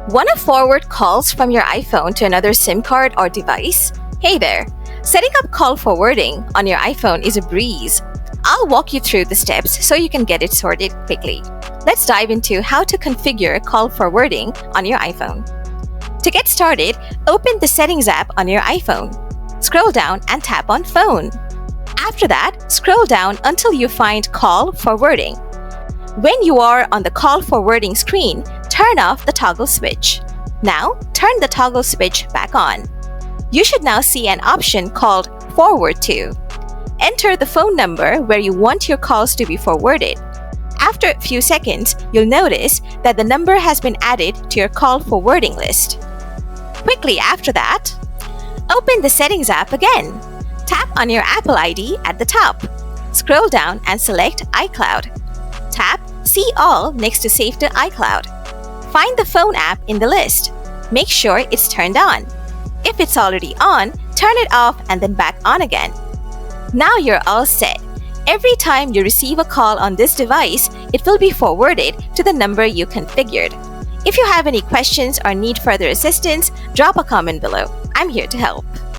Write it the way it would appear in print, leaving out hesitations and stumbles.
Want to forward calls from your iPhone to another SIM card or device? Hey there! Setting up call forwarding on your iPhone is a breeze. I'll walk you through the steps so you can get it sorted quickly. Let's dive into how to configure call forwarding on your iPhone. To get started, open the Settings app on your iPhone. Scroll down and tap on Phone. After that, scroll down until you find Call Forwarding. When you are on the call forwarding screen, turn off the toggle switch. Now, turn the toggle switch back on. You should now see an option called Forward To. Enter the phone number where you want your calls to be forwarded. After a few seconds, you'll notice that the number has been added to your call forwarding list. Quickly after that, open the Settings app again. Tap on your Apple ID at the top. Scroll down and select iCloud. Tap See All next to Save to iCloud. Find the phone app in the list. Make sure it's turned on. If it's already on, turn it off and then back on again. Now you're all set. Every time you receive a call on this device, it will be forwarded to the number you configured. If you have any questions or need further assistance, drop a comment below. I'm here to help.